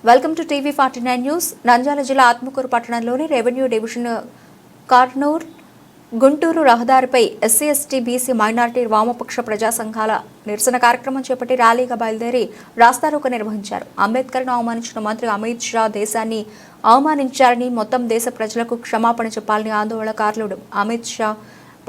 Welcome to TV 49 news. Nandyal జిల్లా ఆత్మకూరు పట్టణంలోని revenue division కార్నూర్ Guntur రహదారిపై ఎస్సీ ఎస్టీ బీసీ మైనారిటీ వామపక్ష ప్రజా సంఘాల నిరసన కార్యక్రమం చేపట్టి ర్యాలీగా బయలుదేరి రాస్తారోకో నిర్వహించారు. అంబేద్కర్ను అవమానించిన మంత్రి అమిత్ షా దేశాన్ని అవమానించారని, మొత్తం దేశ ప్రజలకు క్షమాపణ చెప్పాలని ఆందోళనకారులు అమిత్ షా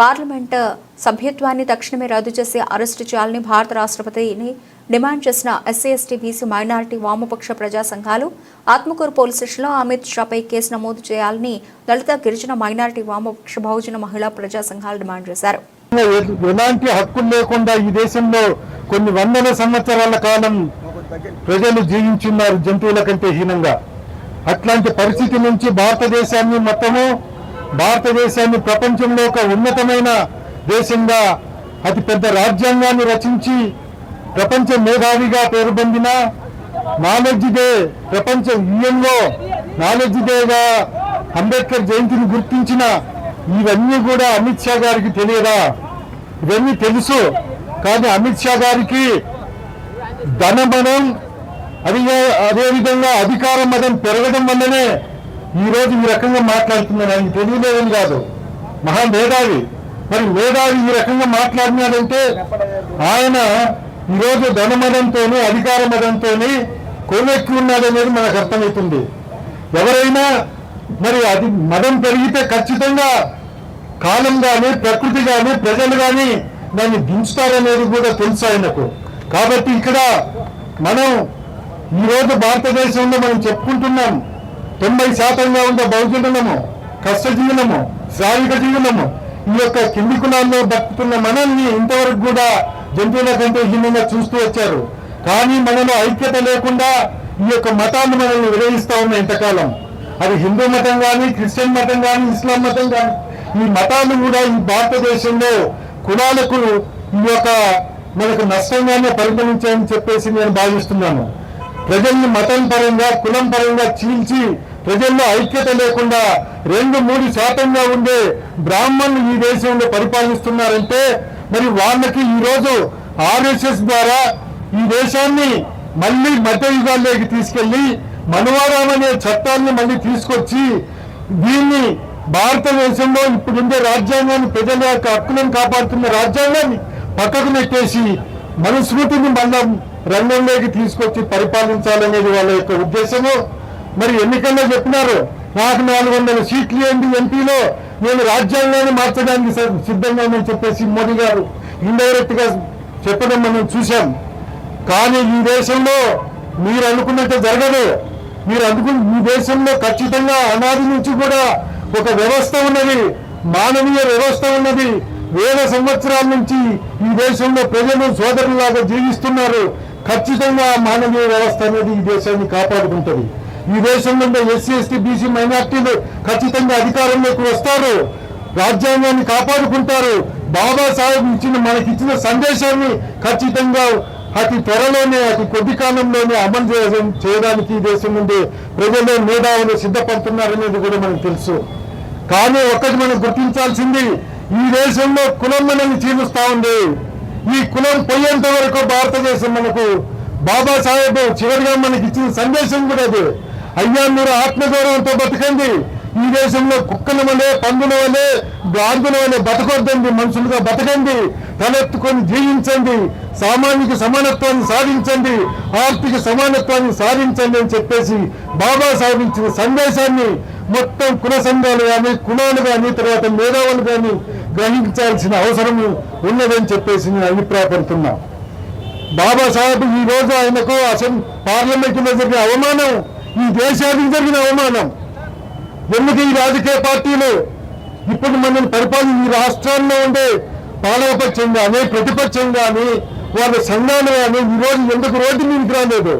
పార్లమెంట్ సభ్యత్వాన్ని తక్షణమే రద్దు చేసి అరెస్టు చేయాలని భారత రాష్ట్రపతిని డిమాండ్ చేసిన ఎస్సీ ఎస్టీ బీసీ మైనారిటీ వామపక్ష ప్రజా సంఘాలు ఆత్మకూరు పోలీస్ స్టేషన్లో అమిత్ షాపై కేసు నమోదు చేయాలని దళిత గిరిజన మైనారిటీ వామపక్ష బహుజన మహిళా ప్రజా సంఘాలు డిమాండ్ చేశారు. ఎలాంటి హక్కులు లేకుండా ఈ దేశంలో కొన్ని వందల సంవత్సరాల కాలం ప్రజలు జీవించున్నారు, జంతువుల కంటే హీనంగా. అట్లాంటి పరిస్థితి నుంచి భారతదేశాన్ని ప్రపంచంలో ఒక ఉన్నతమైన దేశంగా అతి పెద్ద రాజ్యాంగాన్ని రచించి ప్రపంచ మేధావిగా పేరు పొందిన నాలెడ్జ్ డే, ప్రపంచ యుఎన్ఓ నాలెడ్జ్ డేగా అంబేద్కర్ జయంతిని గుర్తించిన ఇవన్నీ కూడా అమిత్ షా గారికి తెలియదా? ఇవన్నీ తెలుసు, కానీ అమిత్ షా గారికి ధనమనం అదేవిధంగా అధికార మదం పెరగడం వల్లనే ఈరోజు ఈ రకంగా మాట్లాడుతున్నాను. ఆయన తెలియలేదని కాదు, మహా మేధావి. మరి మేధావి ఈ రకంగా మాట్లాడినాడంటే ఆయన ఈరోజు ధనమదంతోనే అధికార మదంతోనే కొనెక్కి ఉన్నాడనేది మనకు అర్థమవుతుంది. ఎవరైనా మరి అది మదం పెరిగితే ఖచ్చితంగా కాలం కానీ ప్రకృతి కానీ ప్రజలు కానీ దాన్ని దించుతారనేది కూడా తెలుసు ఆయనకు. కాబట్టి ఇక్కడ మనం ఈరోజు భారతదేశంలో మనం చెప్పుకుంటున్నాం 90% ఉన్న బహుజనులము, కష్టజీవులము, శ్రామిక జీవులము, ఈ యొక్క కింది కులాల్లో బతుకుతున్న మనల్ని ఇంతవరకు కూడా జంతువుల కంటే హీనంగా చూస్తూ వచ్చారు. కానీ మనలో ఐక్యత లేకుండా ఈ యొక్క మతాన్ని మనల్ని విరహిస్తూ ఉన్నాయి ఇంతకాలం. అది హిందూ మతం కానీ, క్రిస్టియన్ మతం కానీ, ఇస్లాం మతం కానీ, ఈ మతాలు కూడా ఈ భారతదేశంలో కులాలకు ఈ యొక్క మనకు నష్టంగానే పరిగణించాయని చెప్పేసి నేను భావిస్తున్నాను. ప్రజల్ని మతం పరంగా కులం పరంగా చీల్చి ప్రజల్లో ఐక్యత లేకుండా 2-3% ఉండే బ్రాహ్మణులు ఈ దేశంలో పరిపాలిస్తున్నారంటే మరి వాళ్ళకి ఈరోజు ఆర్ఎస్ఎస్ ద్వారా ఈ దేశాన్ని మళ్ళీ మధ్యయుగాల్లోకి తీసుకెళ్లి మనువారం అనే చట్టాన్ని మళ్ళీ తీసుకొచ్చి దీన్ని భారతదేశంలో ఇప్పుడుండే రాజ్యాంగాన్ని, ప్రజల యొక్క హక్కులను కాపాడుతున్న రాజ్యాంగాన్ని పక్కకు నెట్టేసి మనుస్మృతిని మళ్ళా రంగంలోకి తీసుకొచ్చి పరిపాలించాలనేది వాళ్ళ యొక్క ఉద్దేశము. మరి ఎన్నికల్లో చెప్పినారు, నాకు 400 సీట్లు ఏంటి ఎంపీలో, నేను రాజ్యాంగాన్ని మార్చడానికి సిద్ధంగా అని చెప్పేసి మోడీ గారు ఇండైరెక్ట్ గా చెప్పడం మనం చూశాం. కానీ ఈ దేశంలో మీరు అనుకున్నట్టు జరగదు. ఈ దేశంలో ఖచ్చితంగా అనాది నుంచి కూడా ఒక వ్యవస్థ ఉన్నది, మానవీయ వ్యవస్థ ఉన్నది. వేల సంవత్సరాల నుంచి ఈ దేశంలో ప్రజలు సోదరులాగా జీవిస్తున్నారు. ఖచ్చితంగా మానవీయ వ్యవస్థ అనేది ఈ దేశాన్ని కాపాడుకుంటుంది. ఈ దేశంలో ఎస్సీ ఎస్టీ బీసీ మైనార్టీలు ఖచ్చితంగా అధికారంలోకి వస్తారు, రాజ్యాంగాన్ని కాపాడుకుంటారు. బాబాసాహెబ్ మనకిచ్చిన సందేశాన్ని ఖచ్చితంగా అతి త్వరలోనే, అతి కొద్ది కాలంలోనే అమలు చేయడానికి ఈ దేశం నుండి ప్రజలు మేధావులు సిద్ధపడుతున్నారనేది కూడా మనకు తెలుసు. కానీ ఒక్కటి మనం గుర్తించాల్సింది, ఈ దేశంలో కులం మనల్ని చీలుస్తా ఉంది. ఈ కులం పోయేంత వరకు భారతదేశం మనకు బాబాసాహెబ్ చివరిగా మనకి ఇచ్చిన సందేశం కూడా అదే. అయ్యా మీరు ఆత్మగౌరవంతో బతకండి, ఈ దేశంలో కుక్కల వలె, పందుల వలె, గాంధుల వలె బతకొద్దండి, మనుషులుగా బతకండి, తలెత్తుకొని జీవించండి, సామాజిక సమానత్వాన్ని సాధించండి, ఆర్థిక సమానత్వాన్ని సాధించండి అని చెప్పేసి బాబాసాహెబ్ ఇచ్చిన సందేశాన్ని మొత్తం కుల సంఘాలు కానీ, కులాలు కానీ, తర్వాత మేధావులు కానీ గ్రహించాల్సిన అవసరం ఉన్నదని చెప్పేసి నేను అభిప్రాయపడుతున్నా. బాబాసాహెబ్ ఈ రోజు ఆయనకు పార్లమెంటులో జరిగిన అవమానం, ఈ దేశానికి జరిగిన అవమానం. ఎందుకు ఈ రాజకీయ పార్టీలు ఇప్పుడు మనల్ని ఈ రాష్ట్రాల్లో ఉండే పాలకపక్షం కానీ, ప్రతిపక్షం కానీ, వాళ్ళ సంఘాలు కానీ ఈరోజు ఎందుకు రోడ్డు మీదకి రాలేదు?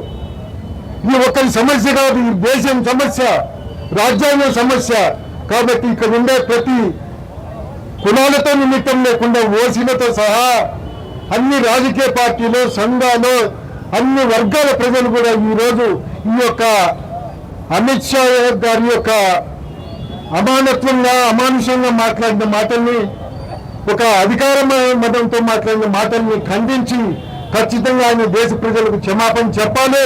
ఇది ఒక్కరి సమస్య కాదు, ఈ దేశం సమస్య, రాజ్యాంగ సమస్య. కాబట్టి ఇక్కడ ఉండే ప్రతి కులాలతో నిమిత్తం లేకుండా ఓసీలతో సహా అన్ని రాజకీయ పార్టీలు, సంఘాలు, అన్ని వర్గాల ప్రజలు కూడా ఈరోజు ఈ యొక్క అమిత్ షా గారి యొక్క అమానుషంగా మాట్లాడిన మాటల్ని, ఒక అధికార మతంతో మాట్లాడిన మాటల్ని ఖండించి ఖచ్చితంగా ఆయన దేశ ప్రజలకు క్షమాపణ చెప్పాలి.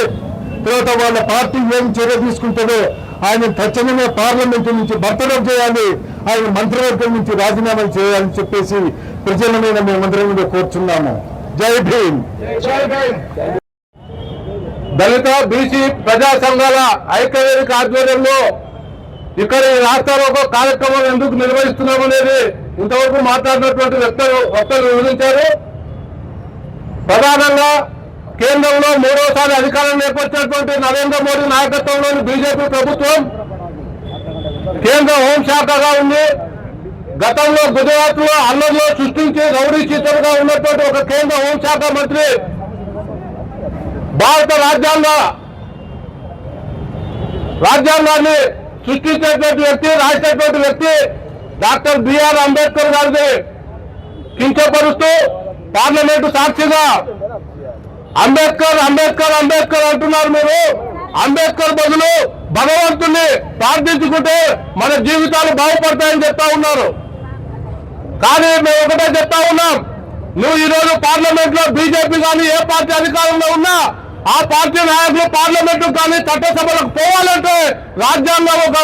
తర్వాత వాళ్ళ పార్టీ ఏం చర్య తీసుకుంటుందో ఆయన తక్షణమే పార్లమెంటు నుంచి బర్తరఫ్ చేయాలి, ఆయన మంత్రివర్గం నుంచి రాజీనామా చేయాలని చెప్పేసి ప్రజలమైన మేమందరం కూడా కోరుచున్నాము. జై భీమ్. దళిత బీసీ ప్రజా సంఘాల ఐక్యవేదిక ఆధ్వర్యంలో ఇక్కడ ఈ రాష్ట్రంలో ఒక కార్యక్రమం ఎందుకు నిర్వహిస్తున్నాం అనేది ఇంతవరకు మాట్లాడినటువంటి వక్తలు వివరించారు. ప్రధానంగా కేంద్రంలో మూడోసారి అధికారం నేర్పొచ్చినటువంటి నరేంద్ర మోడీ నాయకత్వంలోని బీజేపీ ప్రభుత్వం కేంద్ర హోంశాఖగా ఉంది. గతంలో గుజరాత్ లో అల్లర్లో సృష్టించి రౌడీ చీతలుగా ఉన్నటువంటి ఒక కేంద్ర హోంశాఖ మంత్రి భారత రాజ్యాంగాన్ని సృష్టించేటువంటి వ్యక్తి, రాసేటువంటి వ్యక్తి డాక్టర్ బిఆర్ అంబేద్కర్ గారిని కించపరుస్తూ పార్లమెంటు సాక్షిగా అంబేద్కర్ అంబేద్కర్ అంబేద్కర్ అంటున్నారు. మీరు అంబేద్కర్ బదులు భగవంతుణ్ణి ప్రార్థించుకుంటే మన జీవితాలు బాగుపడతాయని చెప్తా ఉన్నారు. కానీ మేము ఒకటే చెప్తా ఉన్నాం, నువ్వు ఈరోజు పార్లమెంట్ లో బీజేపీ కానీ ఏ పార్టీ అధికారంలో ఉన్నా ఆ పార్టీ నాయకులు పార్లమెంటు కానీ చట్టసభలకు పోవాలంటే రాజ్యాంగం ఒక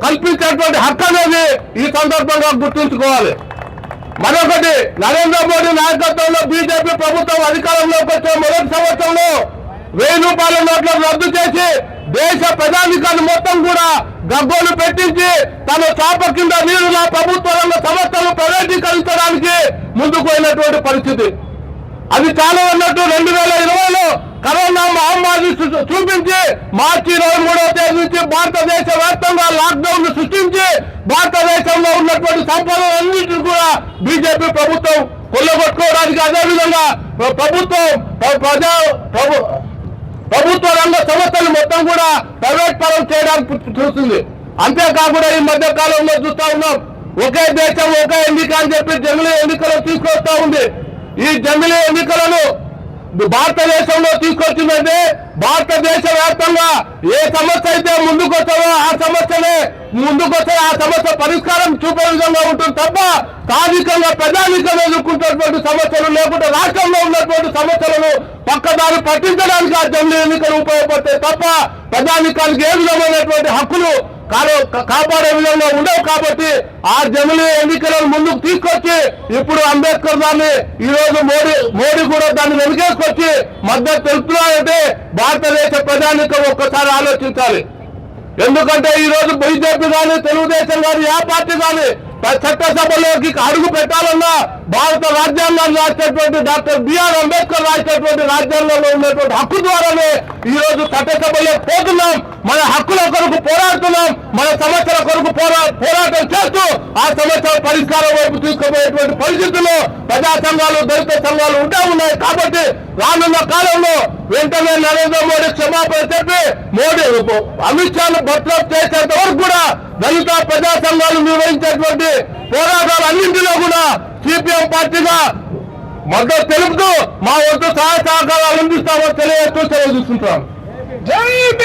కల్పించేటువంటి హక్కు అనేది ఈ సందర్భంగా గుర్తుంచుకోవాలి. మరొకటి, నరేంద్ర మోడీ నాయకత్వంలో బీజేపీ ప్రభుత్వం అధికారంలోకి వచ్చే మొదటి సంవత్సరంలో 1000 రూపాయల నోట్లను రద్దు చేసి దేశ ప్రజానికాన్ని మొత్తం కూడా గగ్గోలు పెట్టించి తన చాప కింద నీరులా ప్రభుత్వ రంగ సంస్థలు ప్రైవేటీకరించడానికి ముందుకు పోయినటువంటి పరిస్థితి. అది చాలా ఉన్నట్టు 2020లో కరోనా మహమ్మారి చూపించి మార్చి 23వ తేదీ నుంచి భారతదేశ వ్యాప్తంగా లాక్డౌన్ సృష్టించి భారతదేశంలో ఉన్నటువంటి సంపదలన్నింటినీ కూడా బీజేపీ ప్రభుత్వం కొల్లగొట్టుకోవడానికి, అదేవిధంగా ప్రభుత్వ రంగ సంస్థలు మొత్తం కూడా ప్రైవేట్ పరం చేయడానికి చూస్తుంది. అంతేకాకుండా ఈ మధ్య కాలంలో చూస్తా ఉన్నాం, ఒకే దేశం ఒకే ఎన్నిక అని చెప్పి జమిలీ ఎన్నికలు తీసుకొస్తా ఉంది. ఈ జమిలీ ఎన్నికలను భారతదేశంలో తీసుకొచ్చిందంటే భారతదేశ వ్యాప్తంగా ఏ సమస్య అయితే ముందుకొచ్చారో ఆ సమస్య పరిష్కారం చూపే విధంగా ఉంటుంది తప్ప స్థానికంగా ప్రజానికం ఎదుర్కొంటున్నటువంటి సమస్యలు లేకుంటే రాష్ట్రంలో ఉన్నటువంటి సమస్యలను పక్కదారి పట్టించడానికి ఆ జమిలీ ఎన్నికలు ఉపయోగపడతాయి తప్ప ప్రజానికానికి ఏ విధమైనటువంటి హక్కులు కాపాడే విధంగా ఉండవు. కాబట్టి ఆ జమిలీ ఎన్నికలను ముందుకు తీసుకొచ్చి ఇప్పుడు అంబేద్కర్ దాన్ని ఈ రోజు మోడీ కూడా దాన్ని వెనుకేసుకొచ్చి మద్దతు తెలుపుతున్నారంటే భారతదేశ ప్రజానికం ఒక్కసారి ఆలోచించాలి. ఎందుకంటే ఈ రోజు బీజేపీ కానీ తెలుగుదేశం కానీ ఏ పార్టీ కానీ చట్టసభలోకి అడుగు పెట్టాలన్నా భారత రాజ్యాంగాన్ని రాసినటువంటి డాక్టర్ బిఆర్ అంబేద్కర్ రాసినటువంటి రాజ్యాంగంలో ఉన్నటువంటి హక్కు ద్వారానే ఈ రోజు చట్టసభలోకి పోతున్నాం. మన హక్కుల కొరకు పోరాడుతున్నాం, మన సమస్యల కొరకు పోరాటం చేస్తూ ఆ సమస్యల పరిష్కారం వైపు తీసుకుపోయేటువంటి పరిస్థితుల్లో ప్రజా సంఘాలు, దళిత సంఘాలు ఉన్నాయి. కాబట్టి రానున్న కాలంలో వెంటనే నరేంద్ర మోడీ క్షమాపణ చెప్పి అమిత్ షాను బర్తరఫ్ చేసేంత వరకు కూడా దళిత ప్రజా సంఘాలు నిర్వహించేటువంటి పోరాటాలన్నింటిలో కూడా సిపిఎం పార్టీగా మద్దతు తెలుపుతూ మా వంతు సహాయ సహకారాలు అందిస్తామో తెలియజేస్తూ సెలవు తీసుకుంటాం.